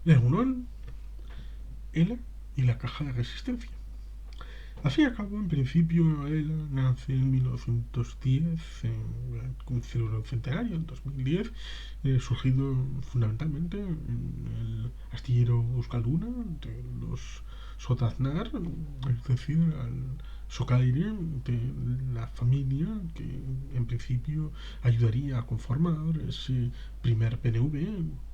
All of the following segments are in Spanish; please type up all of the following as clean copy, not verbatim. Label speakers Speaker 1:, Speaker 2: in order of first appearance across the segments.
Speaker 1: Egunon, ELA y la caja de resistencia. Al fin y al cabo, en principio, ELA nace en 1910, con un célebro centenario, en 2010, surgido fundamentalmente en el astillero Euskalduna de los Sotaznar, es decir, al socaire de la familia que en principio ayudaría a conformar ese primer PNV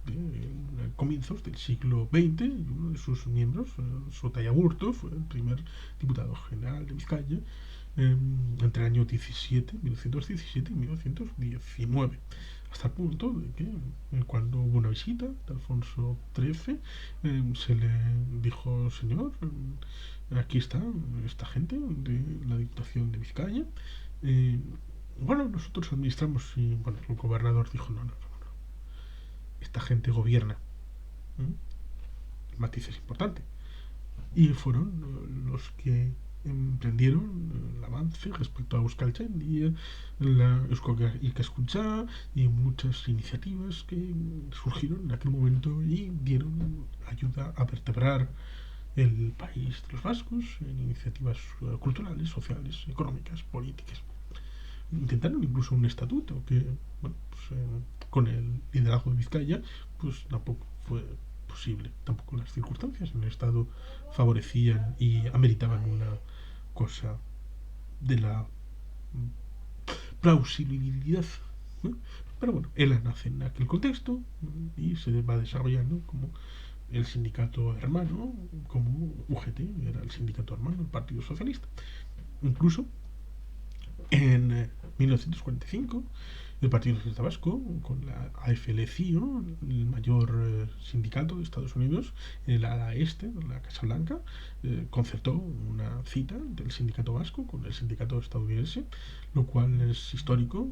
Speaker 1: de comienzos del siglo XX, y uno de sus miembros, Sotaya Burto, fue el primer diputado general de Vizcaya entre el año 1917 y 1919, hasta el punto de que cuando hubo una visita de Alfonso XIII se le dijo: señor, aquí está esta gente de la Diputación de Vizcaya, eh, bueno, nosotros administramos. Y bueno, el gobernador dijo: no, no, no, esta gente gobierna. El matiz es importante. Y fueron los que emprendieron el avance respecto a Euskaltzaindia, la Eusko Ikaskuntza y muchas iniciativas que surgieron en aquel momento y dieron ayuda a vertebrar el país de los vascos en iniciativas culturales, sociales, económicas, políticas. Intentaron incluso un estatuto que, bueno, pues, con el liderazgo de Vizcaya, pues tampoco fue posible. Tampoco las circunstancias en el Estado favorecían y ameritaban una cosa de la plausibilidad. ¿Eh? Pero bueno, él nace en aquel contexto y se va desarrollando como el sindicato hermano, como UGT, era el sindicato hermano del Partido Socialista. Incluso en 1945, el Partido Socialista Vasco, con la AFL-CIO, el mayor sindicato de Estados Unidos, el ala este, la Casa Blanca, concertó una cita del sindicato vasco con el sindicato estadounidense, lo cual es histórico.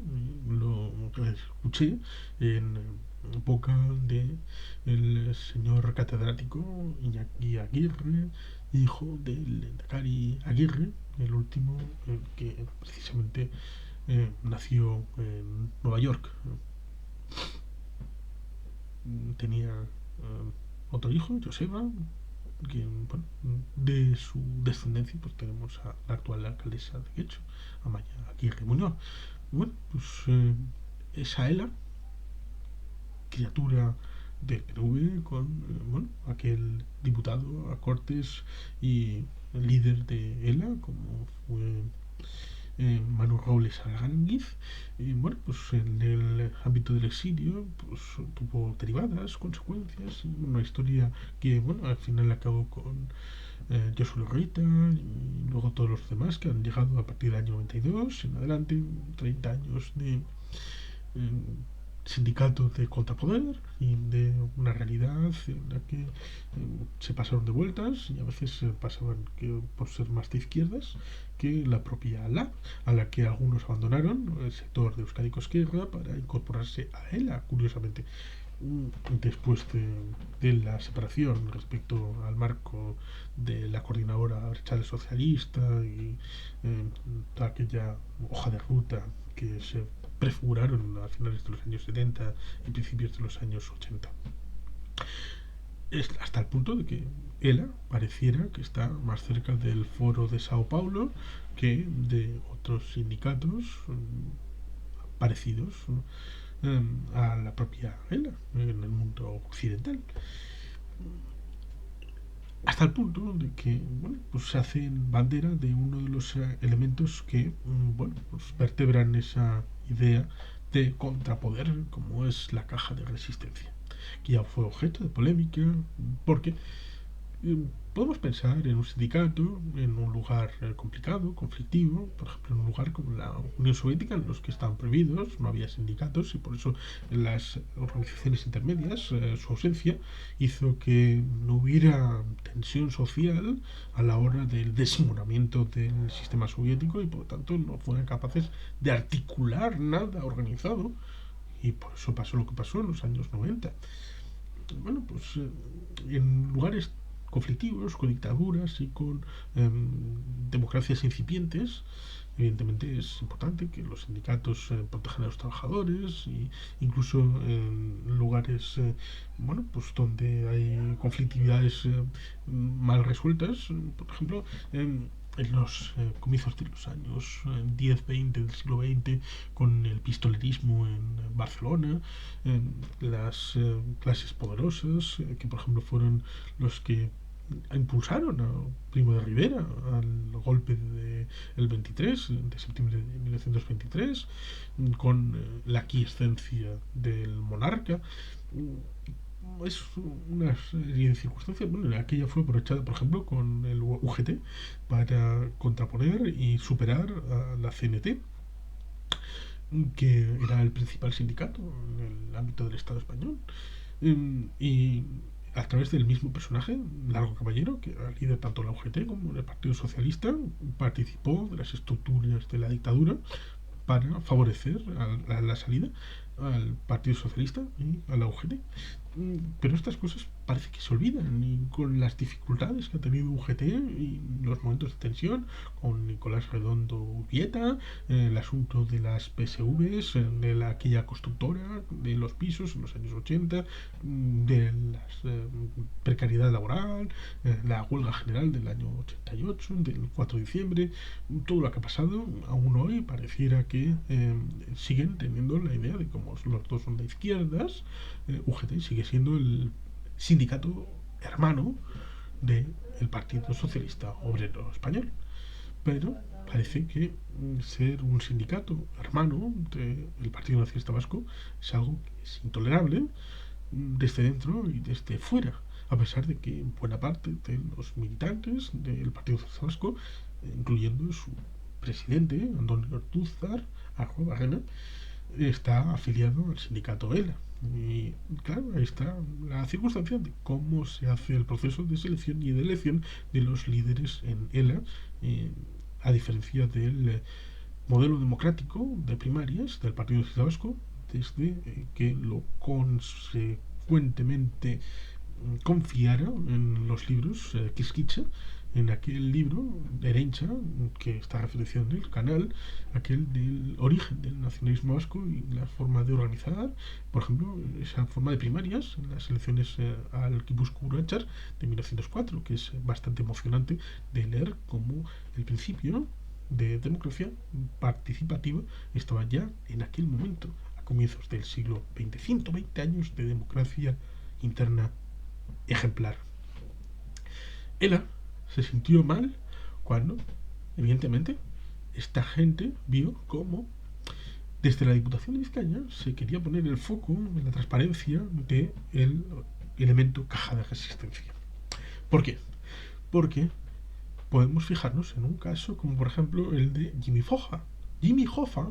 Speaker 1: Lo escuché en boca de el señor catedrático Iñaki Aguirre, hijo del Endacari Aguirre, el último, que precisamente nació en Nueva York. Tenía otro hijo, Joseba, que, bueno, de su descendencia pues tenemos a la actual alcaldesa de Guecho, Amaya Aguirre Muñoz. Bueno, pues esa Ela, criatura del PNV, con bueno, aquel diputado a Cortes y líder de ELA, como fue Manu Robles Aránguiz. Y bueno, pues en el ámbito del exilio pues tuvo derivadas, consecuencias, y una historia que, bueno, al final acabó con Josué Lorita y luego todos los demás que han llegado a partir del año 92 en adelante, 30 años de sindicato de contrapoder y de una realidad en la que se pasaron de vueltas y a veces se pasaban que por ser más de izquierdas que la propia ALA, a la que algunos abandonaron el sector de Euskadi Esquerra para incorporarse a ELA, curiosamente, después de la separación respecto al marco de la coordinadora Abertzale socialista y toda aquella hoja de ruta que se prefiguraron a finales de los años 70 y principios de los años 80. Hasta el punto de que ELA pareciera que está más cerca del foro de Sao Paulo que de otros sindicatos parecidos a la propia ELA en el mundo occidental. Hasta el punto de que, bueno, pues se hace bandera de uno de los elementos que, bueno, pues vertebran esa idea de contrapoder, como es la caja de resistencia, que ya fue objeto de polémica porque podemos pensar en un sindicato, en un lugar complicado, conflictivo, por ejemplo, en un lugar como la Unión Soviética, en los que estaban prohibidos, no había sindicatos, y por eso en las organizaciones intermedias su ausencia hizo que no hubiera tensión social a la hora del desmoronamiento del sistema soviético y por lo tanto no fueran capaces de articular nada organizado. Y por eso pasó lo que pasó en los años 90. Bueno, pues en lugares conflictivos, con dictaduras y con democracias incipientes, evidentemente es importante que los sindicatos protejan a los trabajadores, y incluso en lugares pues donde hay conflictividades mal resueltas, por ejemplo, en los comienzos de los años 10-20 del siglo XX, con el pistolerismo en Barcelona, las clases poderosas, que por ejemplo fueron los que impulsaron a Primo de Rivera al golpe del 23 de septiembre de 1923, con la aquiescencia del monarca. Es una serie de circunstancias. Bueno, aquella fue aprovechada, por ejemplo, con el UGT para contraponer y superar a la CNT, que era el principal sindicato en el ámbito del Estado español. Y a través del mismo personaje, Largo Caballero, que era líder tanto de la UGT como del Partido Socialista, participó de las estructuras de la dictadura para favorecer a la salida al Partido Socialista y a la UGT. Pero estas cosas parece que se olvidan, y con las dificultades que ha tenido UGT y los momentos de tensión con Nicolás Redondo Urbieta, el asunto de las PSVs, de aquella constructora, de los pisos en los años 80, de la precariedad laboral, la huelga general del año 88, del 4 de diciembre, todo lo que ha pasado, aún hoy pareciera que siguen teniendo la idea de que como los dos son de izquierdas, UGT sigue siendo el sindicato hermano del Partido Socialista Obrero Español. Pero parece que ser un sindicato hermano del Partido Nacionalista Vasco es algo que es intolerable desde dentro y desde fuera, a pesar de que buena parte de los militantes del Partido Socialista Vasco, incluyendo su presidente, Antonio Ortúzar Arruabarrena, está afiliado al sindicato ELA. Y claro, ahí está la circunstancia de cómo se hace el proceso de selección y de elección de los líderes en ELA, a diferencia del modelo democrático de primarias del Partido Socialista Vasco, desde que lo consecuentemente confiara en los libros Quisquicha, en aquel libro de Herencha, que está referenciado en el canal, aquel del origen del nacionalismo vasco y la forma de organizar, por ejemplo, esa forma de primarias en las elecciones al Guipúzcoa Urachar de 1904, que es bastante emocionante de leer como el principio de democracia participativa estaba ya en aquel momento, a comienzos del siglo XX, 120 años de democracia interna ejemplar. Ella se sintió mal cuando, evidentemente, esta gente vio cómo desde la Diputación de Vizcaya se quería poner el foco en la transparencia del elemento caja de resistencia. ¿Por qué? Porque podemos fijarnos en un caso como por ejemplo el de Jimmy Hoffa. Jimmy Hoffa,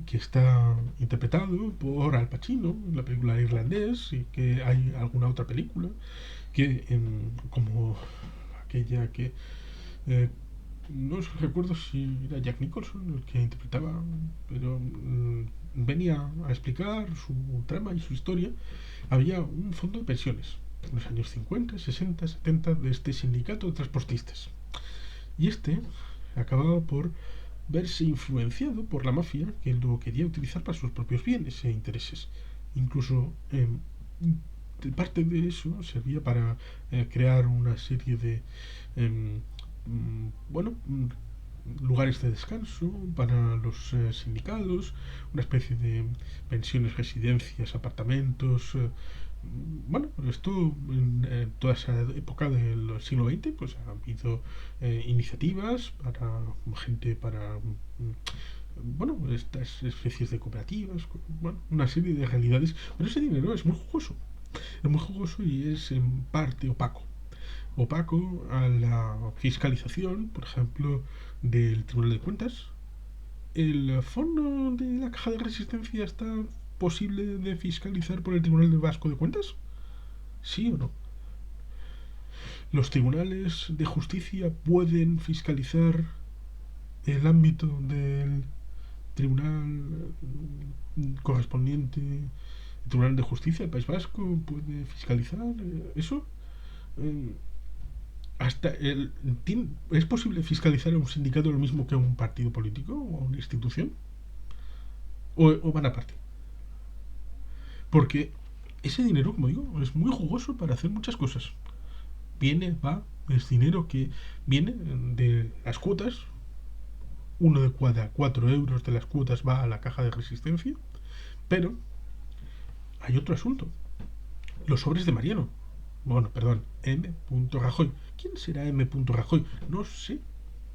Speaker 1: que está interpretado por Al Pacino en la película Irlandés, y que hay alguna otra película que como aquella que no recuerdo si era Jack Nicholson el que interpretaba, pero venía a explicar su trama y su historia. Había un fondo de pensiones en los años 50, 60, 70 de este sindicato de transportistas, y este acababa por verse influenciado por la mafia, que lo quería utilizar para sus propios bienes e intereses. Incluso parte de eso servía para crear una serie de bueno, lugares de descanso para los sindicados, una especie de pensiones, residencias, apartamentos. Bueno, esto en toda esa época del siglo XX pues ha habido iniciativas para gente, para bueno, estas especies de cooperativas, bueno, una serie de realidades, pero ese dinero es muy jugoso y es en parte opaco a la fiscalización, por ejemplo, del Tribunal de Cuentas. ¿El fondo de la caja de resistencia está posible de fiscalizar por el Tribunal Vasco de Cuentas? ¿Sí o no? ¿Los tribunales de justicia pueden fiscalizar el ámbito del tribunal correspondiente? ¿El Tribunal de Justicia del País Vasco puede fiscalizar eso? ¿Es posible fiscalizar a un sindicato lo mismo que a un partido político o a una institución? ¿O van aparte? Porque ese dinero, como digo, es muy jugoso para hacer muchas cosas. Es dinero que viene de las cuotas. Uno de cada 4 euros de las cuotas va a la caja de resistencia. Pero hay otro asunto. Los sobres de Mariano. Bueno, perdón, M. Rajoy. ¿Quién será M. Rajoy? No sé.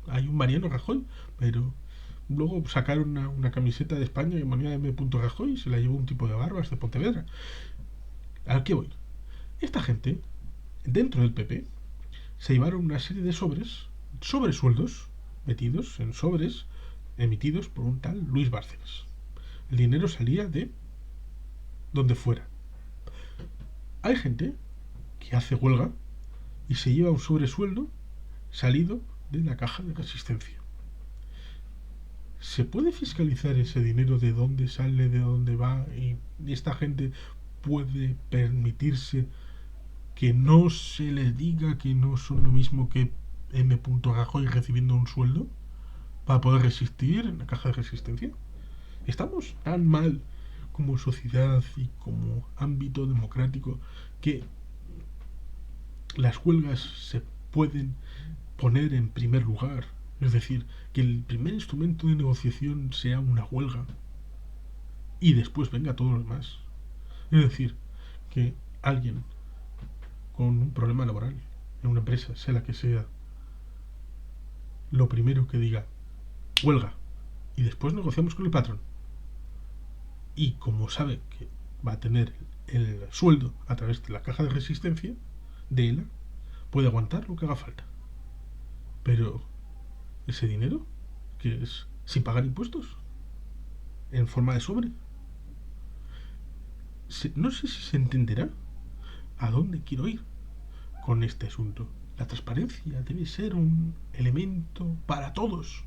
Speaker 1: Hay un Mariano Rajoy, pero luego sacaron una camiseta de España que ponía M. Rajoy y se la llevó un tipo de barbas de Pontevedra. ¿A qué voy? Esta gente, dentro del PP, se llevaron una serie de sobresueldos, metidos en sobres, emitidos por un tal Luis Bárcenas. El dinero salía de donde fuera. Hay gente que hace huelga y se lleva un sobresueldo salido de la caja de resistencia. ¿Se puede fiscalizar ese dinero de dónde sale, de dónde va? Y esta gente puede permitirse que no se les diga que no son lo mismo que M. Rajoy recibiendo un sueldo para poder resistir en la caja de resistencia. ¿Estamos tan mal como sociedad y como ámbito democrático que las huelgas se pueden poner en primer lugar? Es decir, que el primer instrumento de negociación sea una huelga y después venga todo lo demás. Es decir, que alguien con un problema laboral en una empresa, sea la que sea, lo primero que diga, huelga, y después negociamos con el patrón. Y como sabe que va a tener el sueldo a través de la caja de resistencia de ELA, puede aguantar lo que haga falta. Pero ese dinero, que es sin pagar impuestos, en forma de sobre, no sé si se entenderá a dónde quiero ir con este asunto. La transparencia debe ser un elemento para todos,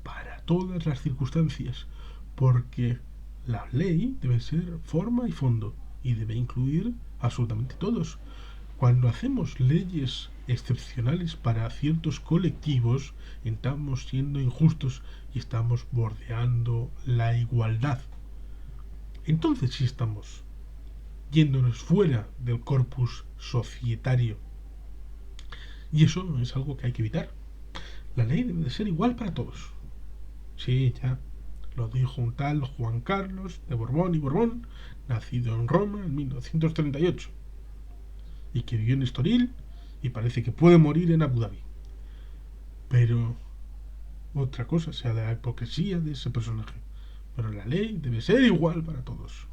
Speaker 1: para todas las circunstancias, porque la ley debe ser forma y fondo y debe incluir absolutamente todos. Cuando hacemos leyes excepcionales para ciertos colectivos, estamos siendo injustos y estamos bordeando la igualdad. Entonces sí estamos yéndonos fuera del corpus societario. Y eso es algo que hay que evitar. La ley debe de ser igual para todos. Sí, ya lo dijo un tal Juan Carlos de Borbón y Borbón, nacido en Roma en 1938, y que vivió en Estoril y parece que puede morir en Abu Dhabi. Pero otra cosa sea la hipocresía de ese personaje. Pero la ley debe ser igual para todos.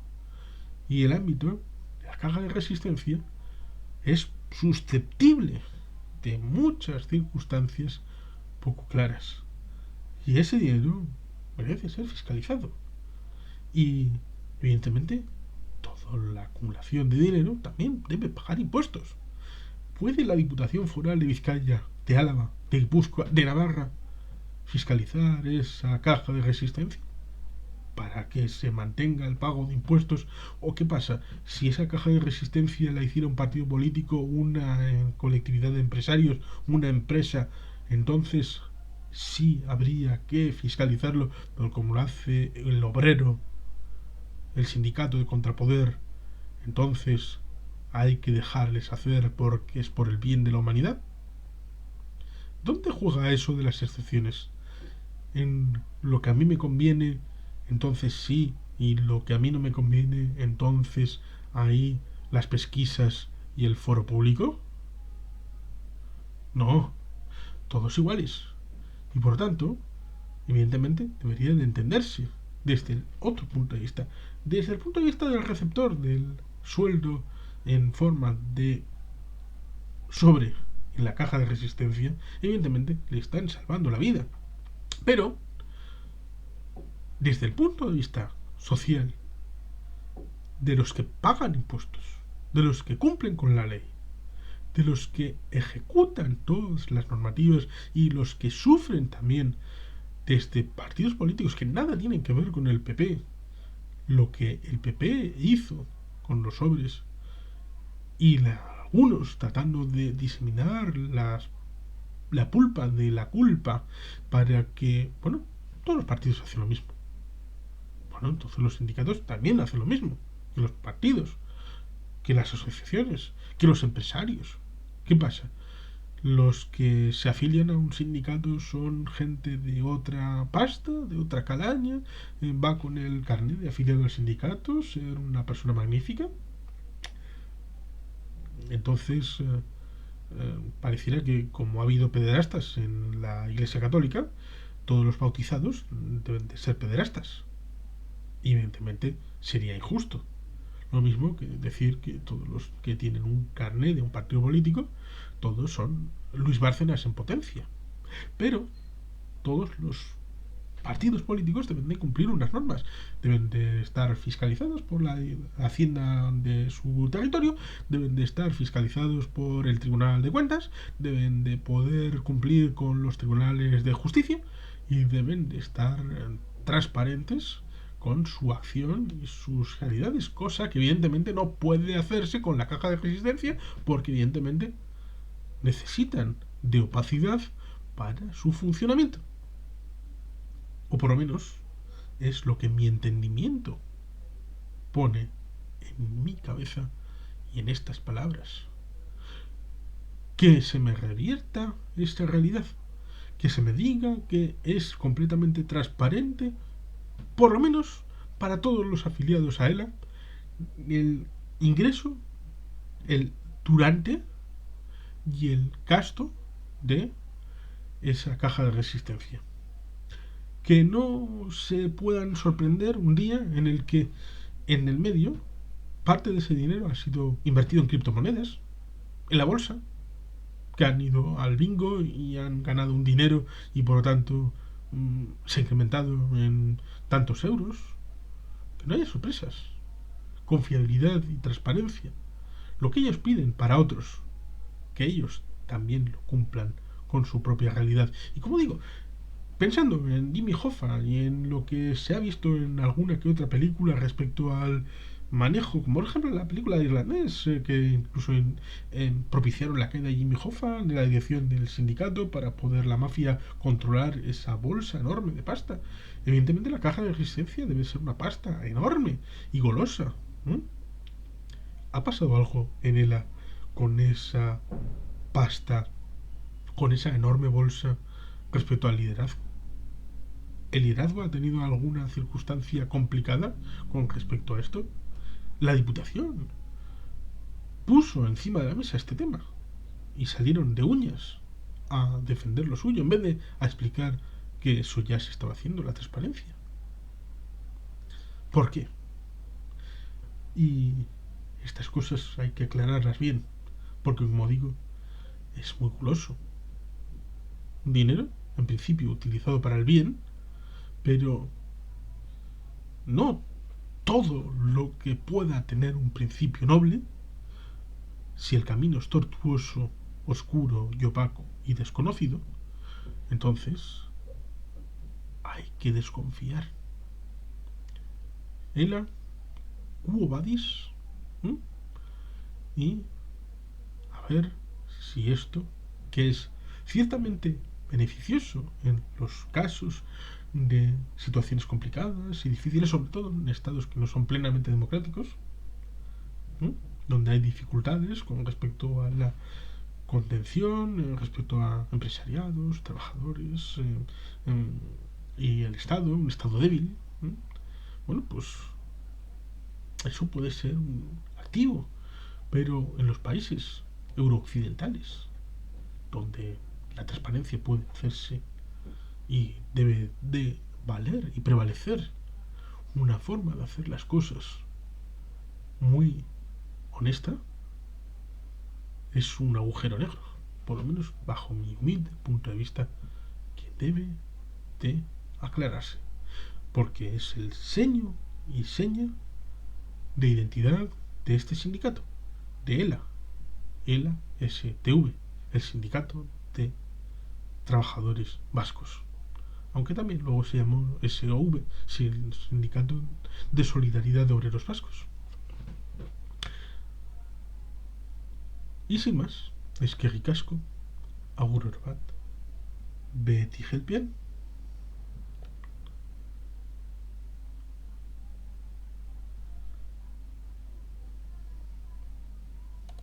Speaker 1: Y el ámbito de la caja de resistencia es susceptible de muchas circunstancias poco claras. Y ese dinero merece ser fiscalizado. Y, evidentemente, toda la acumulación de dinero también debe pagar impuestos. ¿Puede la Diputación Foral de Vizcaya, de Álava, de Guipúzcoa, de Navarra fiscalizar esa caja de resistencia para que se mantenga el pago de impuestos? ¿O qué pasa si esa caja de resistencia la hiciera un partido político, una colectividad de empresarios, una empresa? Entonces sí habría que fiscalizarlo, pero como lo hace el obrero, el sindicato de contrapoder, entonces hay que dejarles hacer porque es por el bien de la humanidad. ¿Dónde juega eso de las excepciones? En lo que a mí me conviene, entonces sí, y lo que a mí no me conviene, entonces ahí las pesquisas y el foro público. No, todos iguales. Y por tanto, evidentemente, debería de entenderse desde el otro punto de vista, desde el punto de vista del receptor del sueldo en forma de sobre en la caja de resistencia. Evidentemente le están salvando la vida, pero desde el punto de vista social, de los que pagan impuestos, de los que cumplen con la ley, de los que ejecutan todas las normativas y los que sufren también desde partidos políticos que nada tienen que ver con el PP, lo que el PP hizo con los sobres y la unos tratando de diseminar la pulpa de la culpa para que, bueno, todos los partidos hacen lo mismo. Bueno, entonces los sindicatos también hacen lo mismo que los partidos, que las asociaciones, que los empresarios. ¿Qué pasa? Los que se afilian a un sindicato son gente de otra pasta, de otra calaña, va con el carnet de afiliado al sindicato, ser una persona magnífica. Entonces, pareciera que como ha habido pederastas en la Iglesia Católica, todos los bautizados deben de ser pederastas. Y evidentemente sería injusto. Lo mismo que decir que todos los que tienen un carnet de un partido político, todos son Luis Bárcenas en potencia. Pero todos los partidos políticos deben de cumplir unas normas. Deben de estar fiscalizados por la Hacienda de su territorio, deben de estar fiscalizados por el Tribunal de Cuentas, deben de poder cumplir con los tribunales de justicia y deben de estar transparentes con su acción y sus realidades, cosa que evidentemente no puede hacerse con la caja de resistencia porque evidentemente necesitan de opacidad para su funcionamiento. O por lo menos es lo que mi entendimiento pone en mi cabeza y en estas palabras. Que se me revierta esta realidad, que se me diga que es completamente transparente, por lo menos para todos los afiliados a ELA, el ingreso, el durante y el gasto de esa caja de resistencia. Que no se puedan sorprender un día en el que en el medio parte de ese dinero ha sido invertido en criptomonedas, en la bolsa, que han ido al bingo y han ganado un dinero y por lo tanto se ha incrementado en tantos euros. Que no haya sorpresas. Confiabilidad y transparencia. Lo que ellos piden para otros, que ellos también lo cumplan con su propia realidad. Y como digo, pensando en Jimmy Hoffa y en lo que se ha visto en alguna que otra película respecto al manejo, como por ejemplo la película de Irlandés, que incluso propiciaron la caída de Jimmy Hoffa de la dirección del sindicato para poder la mafia controlar esa bolsa enorme de pasta. Evidentemente la caja de resistencia debe ser una pasta enorme y golosa. ¿Ha pasado algo en ELA con esa pasta, con esa enorme bolsa respecto al liderazgo? ¿El liderazgo ha tenido alguna circunstancia complicada con respecto a esto? La Diputación puso encima de la mesa este tema y salieron de uñas a defender lo suyo en vez de a explicar que eso ya se estaba haciendo, la transparencia. ¿Por qué? Y estas cosas hay que aclararlas bien, porque como digo, es muy guloso. Un dinero, en principio, utilizado para el bien, pero no todo lo que pueda tener un principio noble, si el camino es tortuoso, oscuro y opaco y desconocido, entonces hay que desconfiar. Ela, quo vadis, y a ver si esto, que es ciertamente beneficioso en los casos de situaciones complicadas y difíciles, sobre todo en estados que no son plenamente democráticos, donde hay dificultades con respecto a la contención, respecto a empresariados, trabajadores y el Estado, un Estado débil. Bueno, pues eso puede ser un activo, pero en los países eurooccidentales, donde la transparencia puede hacerse y debe de valer y prevalecer una forma de hacer las cosas muy honesta, es un agujero negro, por lo menos bajo mi humilde punto de vista, que debe de aclararse, porque es el seño y seña de identidad de este sindicato, de ELA STV, el sindicato de trabajadores vascos, aunque también luego se llamó SOV, el sindicato de solidaridad de obreros vascos. Y sin más, es que ricasco, agur bat, beti helpien.